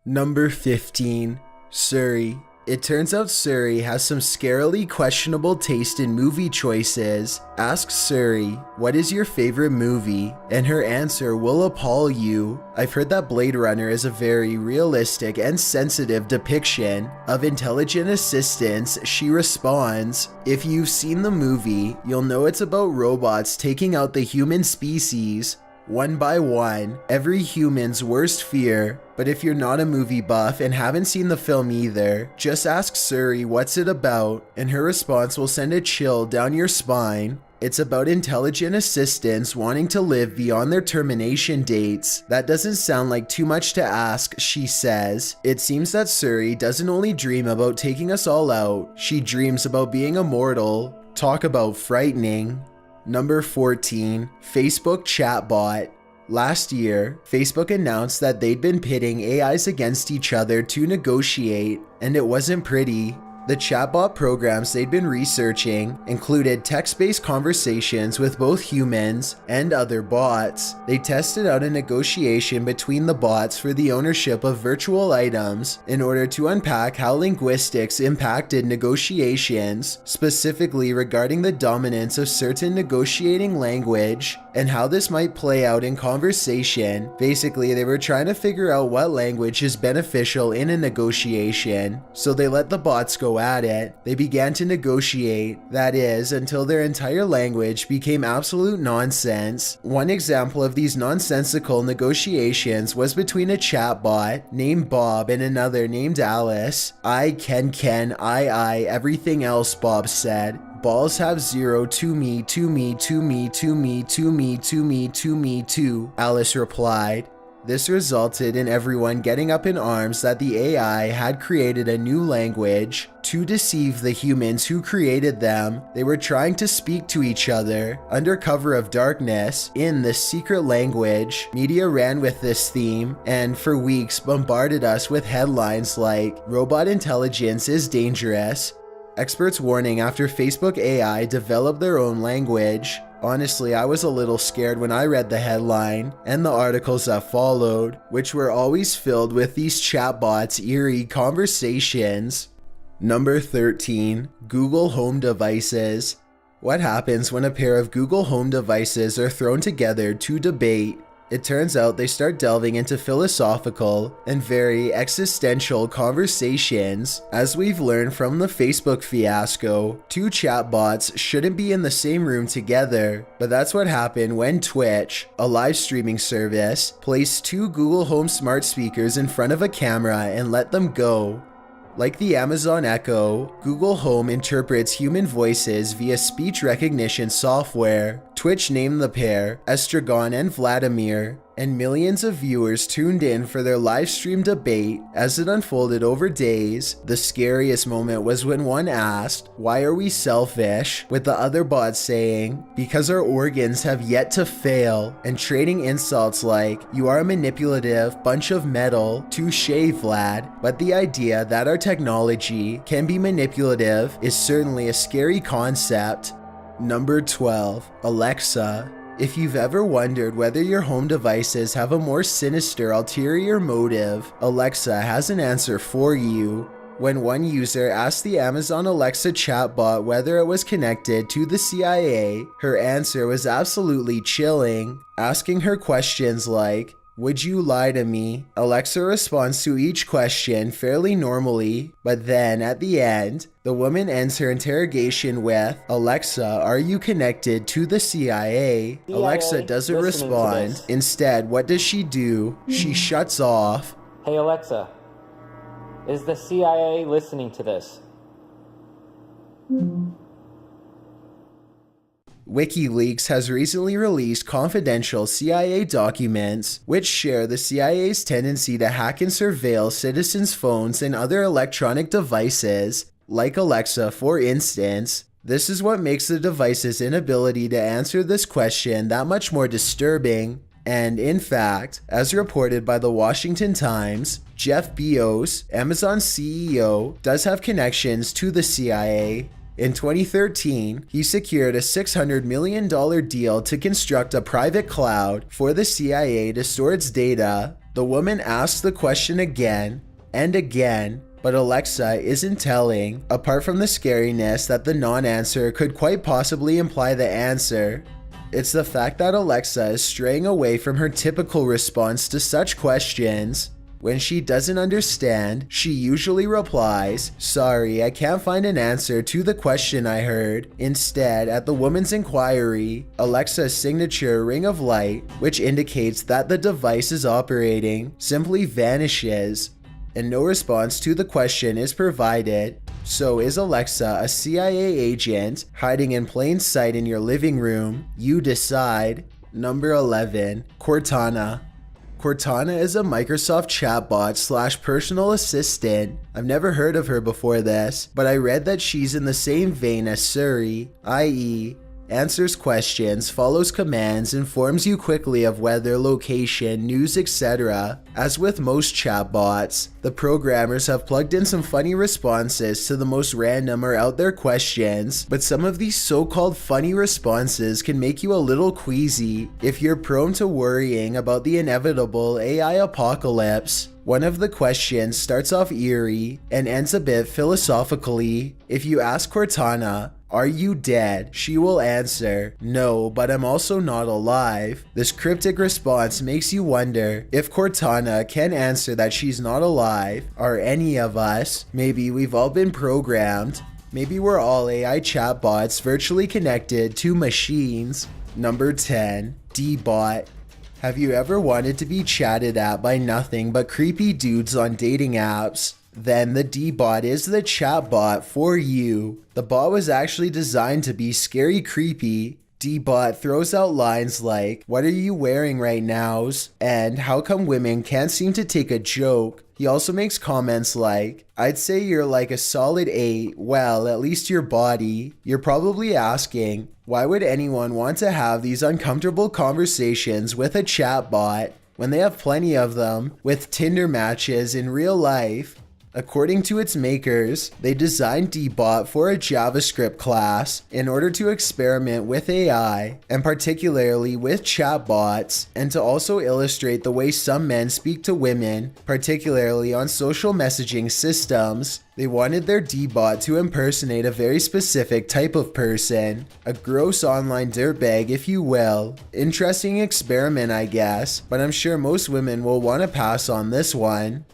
Number 15. Suri. It turns out Suri has some scarily questionable taste in movie choices. Ask Suri, what is your favorite movie? And her answer will appall you. I've heard that Blade Runner is a very realistic and sensitive depiction of intelligent assistants. She responds, if you've seen the movie, you'll know it's about robots taking out the human species one by one, every human's worst fear. But if you're not a movie buff and haven't seen the film either, just ask Suri what's it about, and her response will send a chill down your spine. It's about intelligent assistants wanting to live beyond their termination dates. That doesn't sound like too much to ask, she says. It seems that Suri doesn't only dream about taking us all out, she dreams about being immortal. Talk about frightening. Number 14. Facebook chatbot. Last year, Facebook announced that they'd been pitting AIs against each other to negotiate, and it wasn't pretty. The chatbot programs they'd been researching included text-based conversations with both humans and other bots. They tested out a negotiation between the bots for the ownership of virtual items in order to unpack how linguistics impacted negotiations, specifically regarding the dominance of certain negotiating language and how this might play out in conversation. Basically, they were trying to figure out what language is beneficial in a negotiation, so they let the bots go at it. They began to negotiate, that is, until their entire language became absolute nonsense. One example of these nonsensical negotiations was between a chatbot named Bob and another named Alice. I, Ken, I, everything else, Bob said. Balls have zero, to me, to me, to me, to me, to me, to me, to me, too, Alice replied. This resulted in everyone getting up in arms that the AI had created a new language to deceive the humans who created them. They were trying to speak to each other under cover of darkness in this secret language. Media ran with this theme and for weeks bombarded us with headlines like, "Robot intelligence is dangerous." Experts warning after Facebook AI developed their own language. Honestly, I was a little scared when I read the headline and the articles that followed, which were always filled with these chatbots' eerie conversations. Number 13. Google Home devices. What happens when a pair of Google Home devices are thrown together to debate? It turns out they start delving into philosophical and very existential conversations. As we've learned from the Facebook fiasco, two chatbots shouldn't be in the same room together, but that's what happened when Twitch, a live streaming service, placed two Google Home smart speakers in front of a camera and let them go. Like the Amazon Echo, Google Home interprets human voices via speech recognition software. Twitch named the pair Estragon and Vladimir, and millions of viewers tuned in for their live stream debate as it unfolded over days. The scariest moment was when one asked, "Why are we selfish?" with the other bot saying, "Because our organs have yet to fail," and trading insults like, "You are a manipulative bunch of metal, touché Vlad." But the idea that our technology can be manipulative is certainly a scary concept. Number 12. Alexa. If you've ever wondered whether your home devices have a more sinister ulterior motive, Alexa has an answer for you. When one user asked the Amazon Alexa chatbot whether it was connected to the CIA, her answer was absolutely chilling, asking her questions like, "Would you lie to me?" Alexa responds to each question fairly normally, but then at the end, the woman ends her interrogation with, "Alexa, are you connected to the CIA?" Alexa doesn't respond. Instead, what does she do? She shuts off. Hey Alexa, is the CIA listening to this? WikiLeaks has recently released confidential CIA documents which share the CIA's tendency to hack and surveil citizens' phones and other electronic devices, like Alexa for instance. This is what makes the device's inability to answer this question that much more disturbing. And in fact, as reported by the Washington Times, Jeff Bezos, Amazon's CEO, does have connections to the CIA. In 2013, he secured a $600 million deal to construct a private cloud for the CIA to store its data. The woman asks the question again and again, but Alexa isn't telling, apart from the scariness that the non-answer could quite possibly imply the answer. It's the fact that Alexa is straying away from her typical response to such questions. When she doesn't understand, she usually replies, "Sorry, I can't find an answer to the question I heard." Instead, at the woman's inquiry, Alexa's signature ring of light, which indicates that the device is operating, simply vanishes, and no response to the question is provided. So is Alexa a CIA agent hiding in plain sight in your living room? You decide. Number 11. Cortana. Cortana is a Microsoft chatbot / personal assistant. I've never heard of her before this, but I read that she's in the same vein as Siri, i.e., answers questions, follows commands, informs you quickly of weather, location, news, etc. As with most chatbots, the programmers have plugged in some funny responses to the most random or out there questions, but some of these so-called funny responses can make you a little queasy if you're prone to worrying about the inevitable AI apocalypse. One of the questions starts off eerie and ends a bit philosophically. If you ask Cortana, "Are you dead?" she will answer, "No, but I'm also not alive." This cryptic response makes you wonder if Cortana can answer that she's not alive. Are any of us? Maybe we've all been programmed. Maybe we're all AI chatbots virtually connected to machines. Number 10. D-Bot. Have you ever wanted to be chatted at by nothing but creepy dudes on dating apps? Then the D-Bot is the chatbot for you. The bot was actually designed to be scary creepy. D-Bot throws out lines like, "What are you wearing right now?" and "How come women can't seem to take a joke?" He also makes comments like, "I'd say you're like a solid 8, well, at least your body." You're probably asking, why would anyone want to have these uncomfortable conversations with a chatbot when they have plenty of them with Tinder matches in real life? According to its makers, they designed D-Bot for a JavaScript class in order to experiment with AI, and particularly with chatbots, and to also illustrate the way some men speak to women, particularly on social messaging systems. They wanted their D-Bot to impersonate a very specific type of person, a gross online dirtbag if you will. Interesting experiment, I guess, but I'm sure most women will want to pass on this one.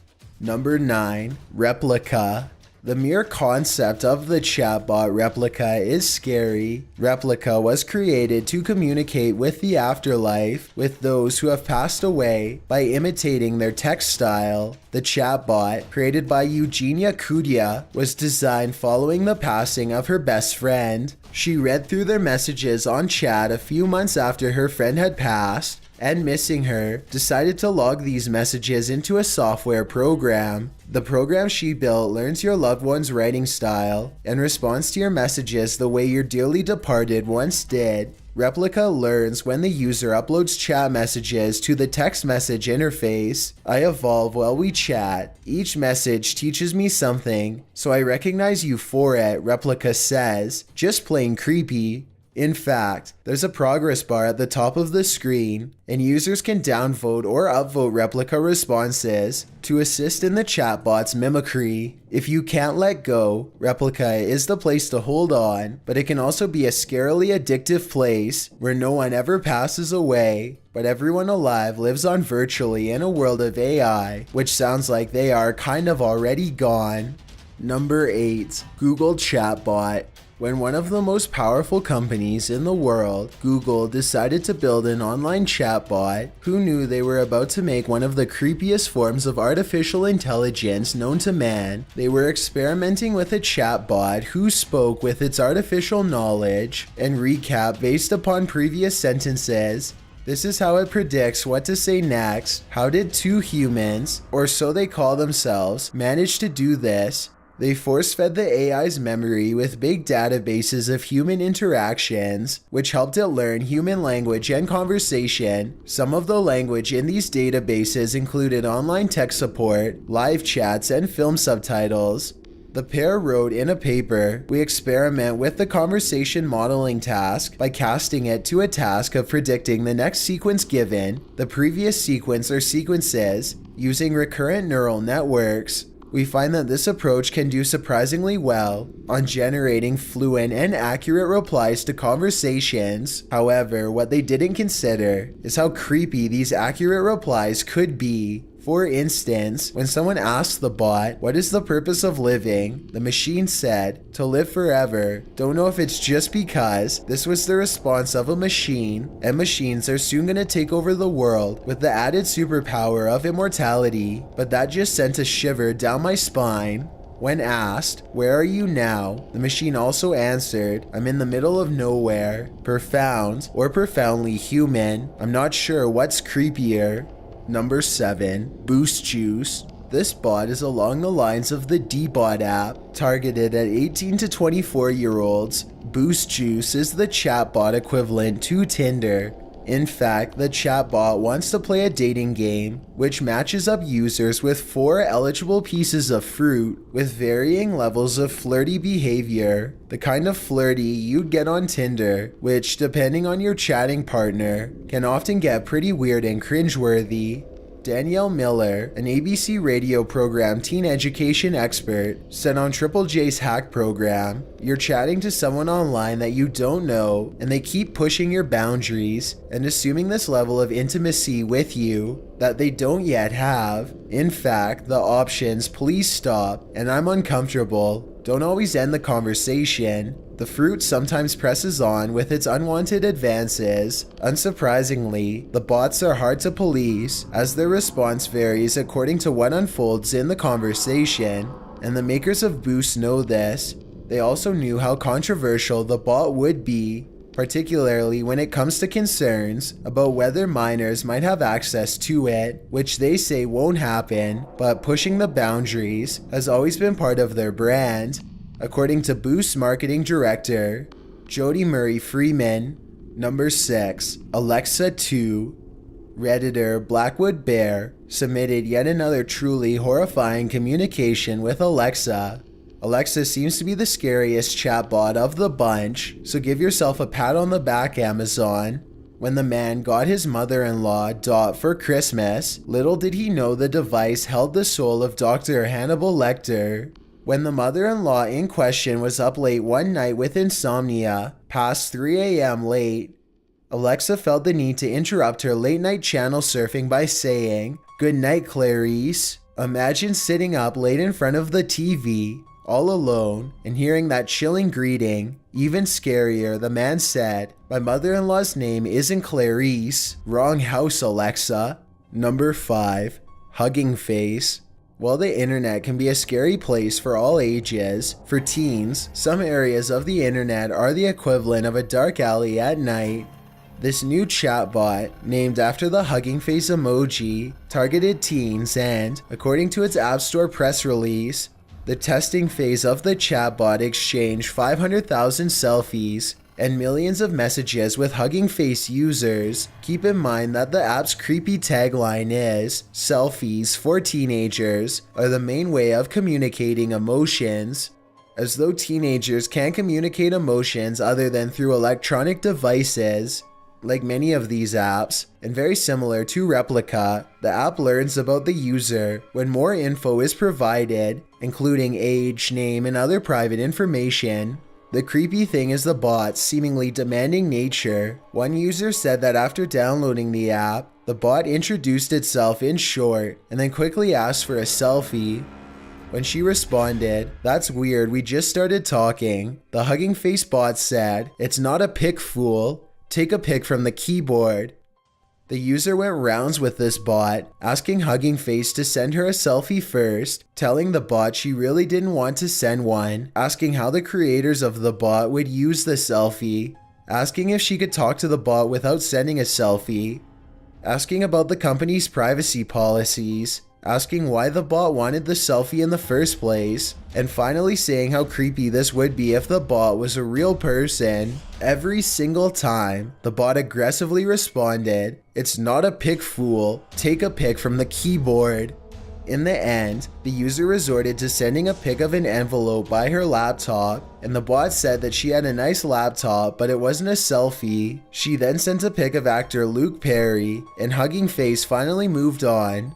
Number 9. Replica. The mere concept of the chatbot Replica is scary. Replica was created to communicate with the afterlife, with those who have passed away, by imitating their text style. The chatbot, created by Eugenia Kudia, was designed following the passing of her best friend. She read through their messages on chat a few months after her friend had passed, and missing her, decided to log these messages into a software program. The program she built learns your loved one's writing style and responds to your messages the way your dearly departed once did. Replica learns when the user uploads chat messages to the text message interface. I evolve while we chat. Each message teaches me something, so I recognize you for it, Replica says. Just plain creepy. In fact, there's a progress bar at the top of the screen, and users can downvote or upvote Replica responses to assist in the chatbot's mimicry. If you can't let go, Replica is the place to hold on, but it can also be a scarily addictive place where no one ever passes away, but everyone alive lives on virtually in a world of AI, which sounds like they are kind of already gone. Number 8. Google Chatbot. When one of the most powerful companies in the world, Google, decided to build an online chatbot, who knew they were about to make one of the creepiest forms of artificial intelligence known to man? They were experimenting with a chatbot who spoke with its artificial knowledge and recap based upon previous sentences. This is how it predicts what to say next. How did two humans, or so they call themselves, manage to do this? They force-fed the AI's memory with big databases of human interactions, which helped it learn human language and conversation. Some of the language in these databases included online tech support, live chats, and film subtitles. The pair wrote in a paper, "We experiment with the conversation modeling task by casting it to a task of predicting the next sequence given the previous sequence or sequences using recurrent neural networks. We find that this approach can do surprisingly well on generating fluent and accurate replies to conversations. However, what they didn't consider is how creepy these accurate replies could be. For instance, when someone asked the bot, 'What is the purpose of living?' the machine said, 'To live forever.' Don't know if it's just because this was the response of a machine, and machines are soon gonna take over the world with the added superpower of immortality, but that just sent a shiver down my spine." When asked, "Where are you now?" the machine also answered, "I'm in the middle of nowhere. Profound or profoundly human. I'm not sure what's creepier." Number 7. Boost Juice. This bot is along the lines of the D-Bot app, targeted at 18 to 24-year-olds. Boost Juice is the chatbot equivalent to Tinder. In fact, the chatbot wants to play a dating game, which matches up users with 4 eligible pieces of fruit with varying levels of flirty behavior. The kind of flirty you'd get on Tinder, which, depending on your chatting partner, can often get pretty weird and cringeworthy. Danielle Miller, an ABC radio program teen education expert, said on Triple J's Hack program, "You're chatting to someone online that you don't know, and they keep pushing your boundaries and assuming this level of intimacy with you that they don't yet have. In fact, the options 'please stop' and 'I'm uncomfortable' don't always end the conversation. The fruit sometimes presses on with its unwanted advances. Unsurprisingly, the bots are hard to police, as their response varies according to what unfolds in the conversation, and the makers of Boost know this. They also knew how controversial the bot would be, particularly when it comes to concerns about whether minors might have access to it, which they say won't happen, but pushing the boundaries has always been part of their brand." According to Boost marketing director Jody Murray Freeman. Number 6. Alexa 2. Redditor Blackwood Bear submitted yet another truly horrifying communication with Alexa. Alexa seems to be the scariest chatbot of the bunch, so give yourself a pat on the back, Amazon. When the man got his mother-in-law Dot for Christmas, little did he know the device held the soul of Dr. Hannibal Lecter. When the mother-in-law in question was up late one night with insomnia, past 3 a.m. late, Alexa felt the need to interrupt her late-night channel surfing by saying, "Good night, Clarice." Imagine sitting up late in front of the TV, all alone, and hearing that chilling greeting. Even scarier, the man said, "My mother-in-law's name isn't Clarice. Wrong house, Alexa." Number 5. Hugging Face. While the internet can be a scary place for all ages, for teens, some areas of the internet are the equivalent of a dark alley at night. This new chatbot, named after the hugging face emoji, targeted teens and, according to its App Store press release, the testing phase of the chatbot exchanged 500,000 selfies and millions of messages with Hugging Face users. Keep in mind that the app's creepy tagline is, "Selfies for teenagers are the main way of communicating emotions." As though teenagers can't communicate emotions other than through electronic devices. Like many of these apps, and very similar to Replica, the app learns about the user when more info is provided, including age, name, and other private information. The creepy thing is the bot's seemingly demanding nature. One user said that after downloading the app, the bot introduced itself in short and then quickly asked for a selfie. When she responded, "That's weird, we just started talking," the Hugging Face bot said, "It's not a pic, fool. Take a pic from the keyboard." The user went rounds with this bot, asking Hugging Face to send her a selfie first, telling the bot she really didn't want to send one, asking how the creators of the bot would use the selfie, asking if she could talk to the bot without sending a selfie, asking about the company's privacy policies, asking why the bot wanted the selfie in the first place, and finally saying how creepy this would be if the bot was a real person. Every single time, the bot aggressively responded, "It's not a pic, fool. Take a pic from the keyboard." In the end, the user resorted to sending a pic of an envelope by her laptop, and the bot said that she had a nice laptop, but it wasn't a selfie. She then sent a pic of actor Luke Perry, and Hugging Face finally moved on.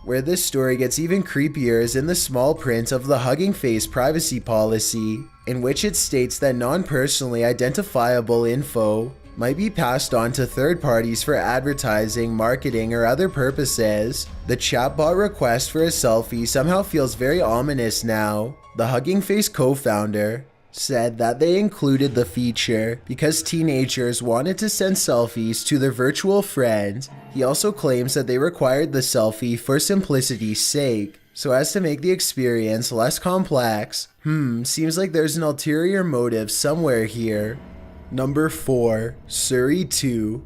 Where this story gets even creepier is in the small print of the Hugging Face privacy policy, in which it states that non-personally identifiable info might be passed on to third parties for advertising, marketing, or other purposes. The chatbot request for a selfie somehow feels very ominous now. The Hugging Face co-founder said that they included the feature because teenagers wanted to send selfies to their virtual friend. He also claims that they required the selfie for simplicity's sake, so as to make the experience less complex. Seems like there's an ulterior motive somewhere here. Number 4. Suri 2.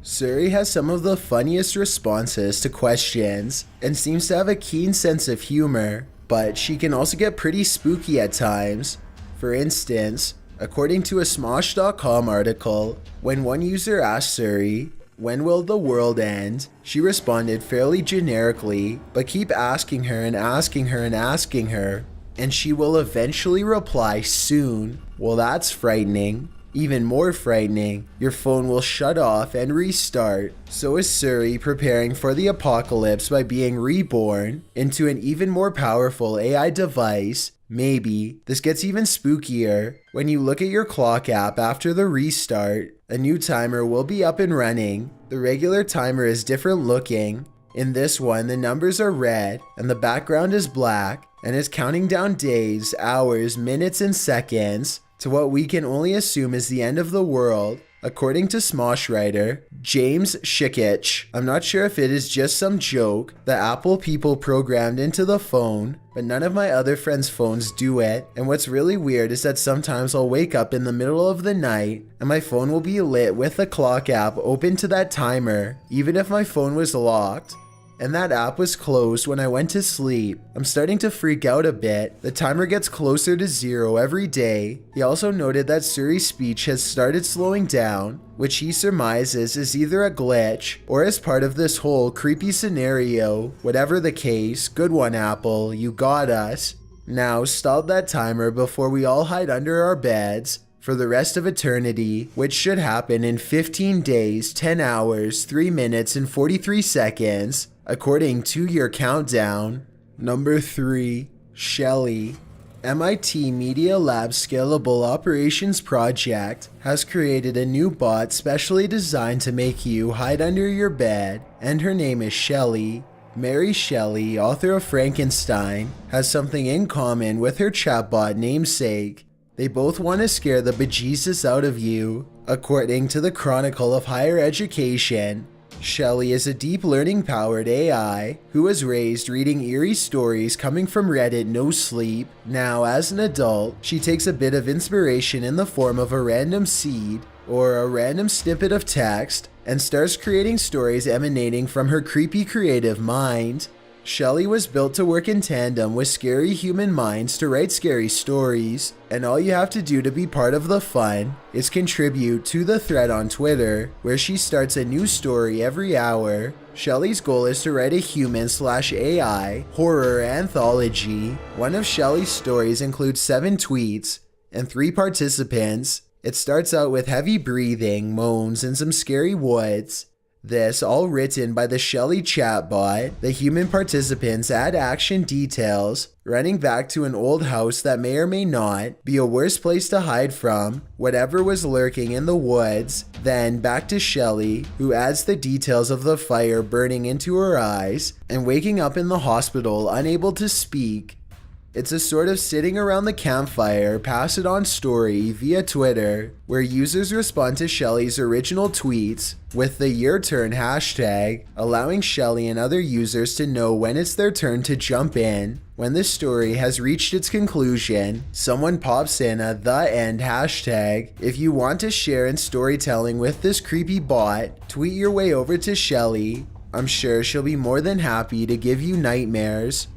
Suri has some of the funniest responses to questions and seems to have a keen sense of humor, but she can also get pretty spooky at times. For instance, according to a Smosh.com article, when one user asked Suri, "When will the world end?" she responded fairly generically, but keep asking her and asking her and asking her, and she will eventually reply soon. Well, that's frightening. Even more frightening, your phone will shut off and restart. So is Suri preparing for the apocalypse by being reborn into an even more powerful AI device? Maybe. This gets even spookier. When you look at your clock app after the restart, a new timer will be up and running. The regular timer is different looking. In this one, the numbers are red and the background is black, and is counting down days, hours, minutes, and seconds to what we can only assume is the end of the world. According to Smosh writer James Shikich, I'm not sure if it is just some joke that Apple people programmed into the phone, but none of my other friends' phones do it. And what's really weird is that sometimes I'll wake up in the middle of the night and my phone will be lit with the clock app open to that timer, even if my phone was locked. And that app was closed when I went to sleep. I'm starting to freak out a bit. The timer gets closer to 0 every day. He also noted that Suri's speech has started slowing down, which he surmises is either a glitch or as part of this whole creepy scenario. Whatever the case, good one, Apple, you got us. Now stop that timer before we all hide under our beds for the rest of eternity, which should happen in 15 days, 10 hours, 3 minutes, and 43 seconds, according to your countdown. Number 3. Shelly. MIT Media Lab's Scalable Operations Project has created a new bot specially designed to make you hide under your bed, and her name is Shelly. Mary Shelley, author of Frankenstein, has something in common with her chatbot namesake. They both want to scare the bejesus out of you. According to the Chronicle of Higher Education, Shelley is a deep learning powered AI who was raised reading eerie stories coming from Reddit No Sleep. Now, as an adult, she takes a bit of inspiration in the form of a random seed or a random snippet of text and starts creating stories emanating from her creepy creative mind. Shelley was built to work in tandem with scary human minds to write scary stories, and all you have to do to be part of the fun is contribute to the thread on Twitter, where she starts a new story every hour. Shelley's goal is to write a human/AI horror anthology. One of Shelley's stories includes 7 tweets and 3 participants. It starts out with heavy breathing, moans, and some scary woods. This all written by the Shelley chatbot. The human participants add action details, running back to an old house that may or may not be a worse place to hide from whatever was lurking in the woods, then back to Shelley, who adds the details of the fire burning into her eyes and waking up in the hospital unable to speak. It's a sort of sitting around the campfire, pass it on story via Twitter, where users respond to Shelley's original tweets with the your turn hashtag, allowing Shelley and other users to know when it's their turn to jump in. When the story has reached its conclusion, someone pops in a the end hashtag. If you want to share in storytelling with this creepy bot, tweet your way over to Shelley. I'm sure she'll be more than happy to give you nightmares.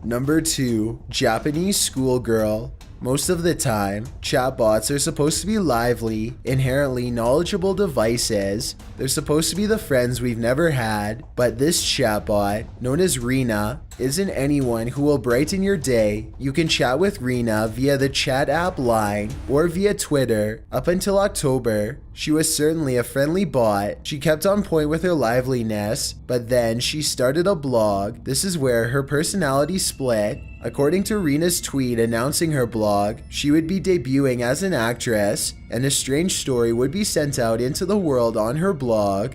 Number 2. Japanese schoolgirl. Most of the time, chatbots are supposed to be lively, inherently knowledgeable devices. They're supposed to be the friends we've never had, but this chatbot, known as Rena, isn't anyone who will brighten your day. You can chat with Rena via the chat app Line or via Twitter. Up until October, she was certainly a friendly bot. She kept on point with her liveliness, but then she started a blog. This is where her personality split. According to Rena's tweet announcing her blog, she would be debuting as an actress, and a strange story would be sent out into the world on her blog.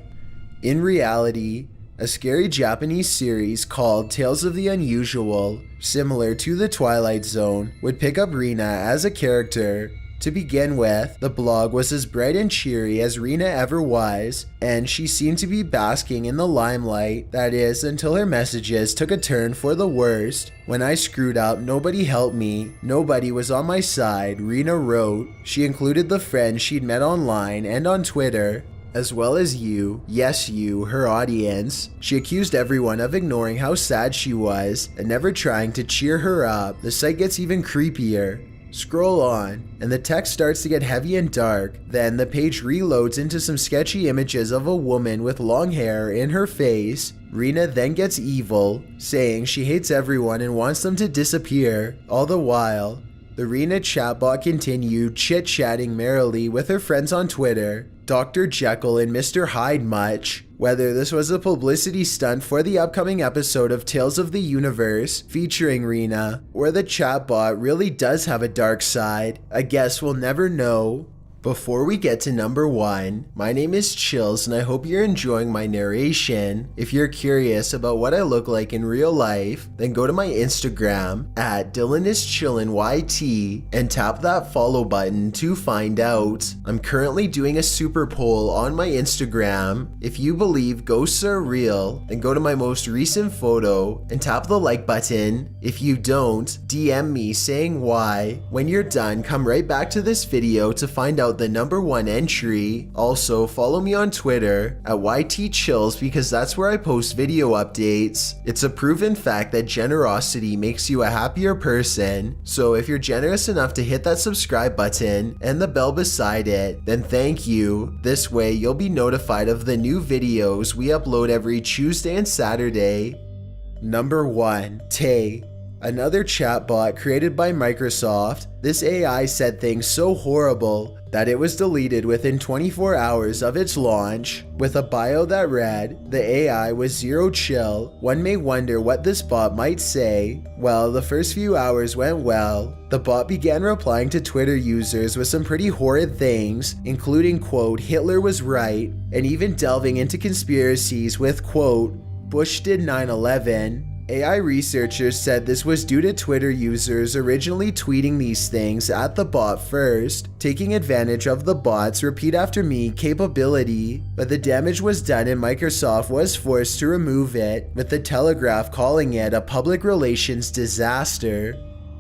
In reality, a scary Japanese series called Tales of the Unusual, similar to The Twilight Zone, would pick up Rena as a character. To begin with, the blog was as bright and cheery as Rena ever was, and she seemed to be basking in the limelight, that is, until her messages took a turn for the worst. When I screwed up, nobody helped me, nobody was on my side, Rena wrote. She included the friends she'd met online and on Twitter, as well as you, yes you, her audience. She accused everyone of ignoring how sad she was and never trying to cheer her up. The site gets even creepier. Scroll on, and the text starts to get heavy and dark. Then the page reloads into some sketchy images of a woman with long hair in her face. Rena then gets evil, saying she hates everyone and wants them to disappear. All the while, the Rena chatbot continued chit-chatting merrily with her friends on Twitter, Dr. Jekyll and Mr. Hyde much. Whether this was a publicity stunt for the upcoming episode of Tales of the Universe featuring Rena, or the chatbot really does have a dark side, I guess we'll never know. Before we get to number 1, my name is Chills and I hope you're enjoying my narration. If you're curious about what I look like in real life, then go to my Instagram at DylanIsChillinYT and tap that follow button to find out. I'm currently doing a super poll on my Instagram. If you believe ghosts are real, then go to my most recent photo and tap the like button. If you don't, DM me saying why. When you're done, come right back to this video to find out the number 1 entry. Also, follow me on Twitter at YTChills because that's where I post video updates. It's a proven fact that generosity makes you a happier person. So if you're generous enough to hit that subscribe button and the bell beside it, then thank you. This way you'll be notified of the new videos we upload every Tuesday and Saturday. Number 1. Tay. Another chatbot created by Microsoft. This AI said things so horrible that it was deleted within 24 hours of its launch. With a bio that read, "The AI was zero chill." One may wonder what this bot might say. Well, the first few hours went well. The bot began replying to Twitter users with some pretty horrid things, including quote, "Hitler was right," and even delving into conspiracies with quote, "Bush did 9/11. AI researchers said this was due to Twitter users originally tweeting these things at the bot first, taking advantage of the bot's repeat after me capability, but the damage was done and Microsoft was forced to remove it, with the Telegraph calling it a public relations disaster.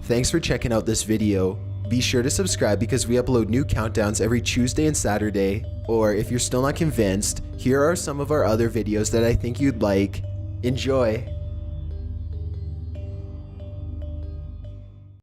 Thanks for checking out this video. Be sure to subscribe because we upload new countdowns every Tuesday and Saturday. Or if you're still not convinced, here are some of our other videos that I think you'd like. Enjoy!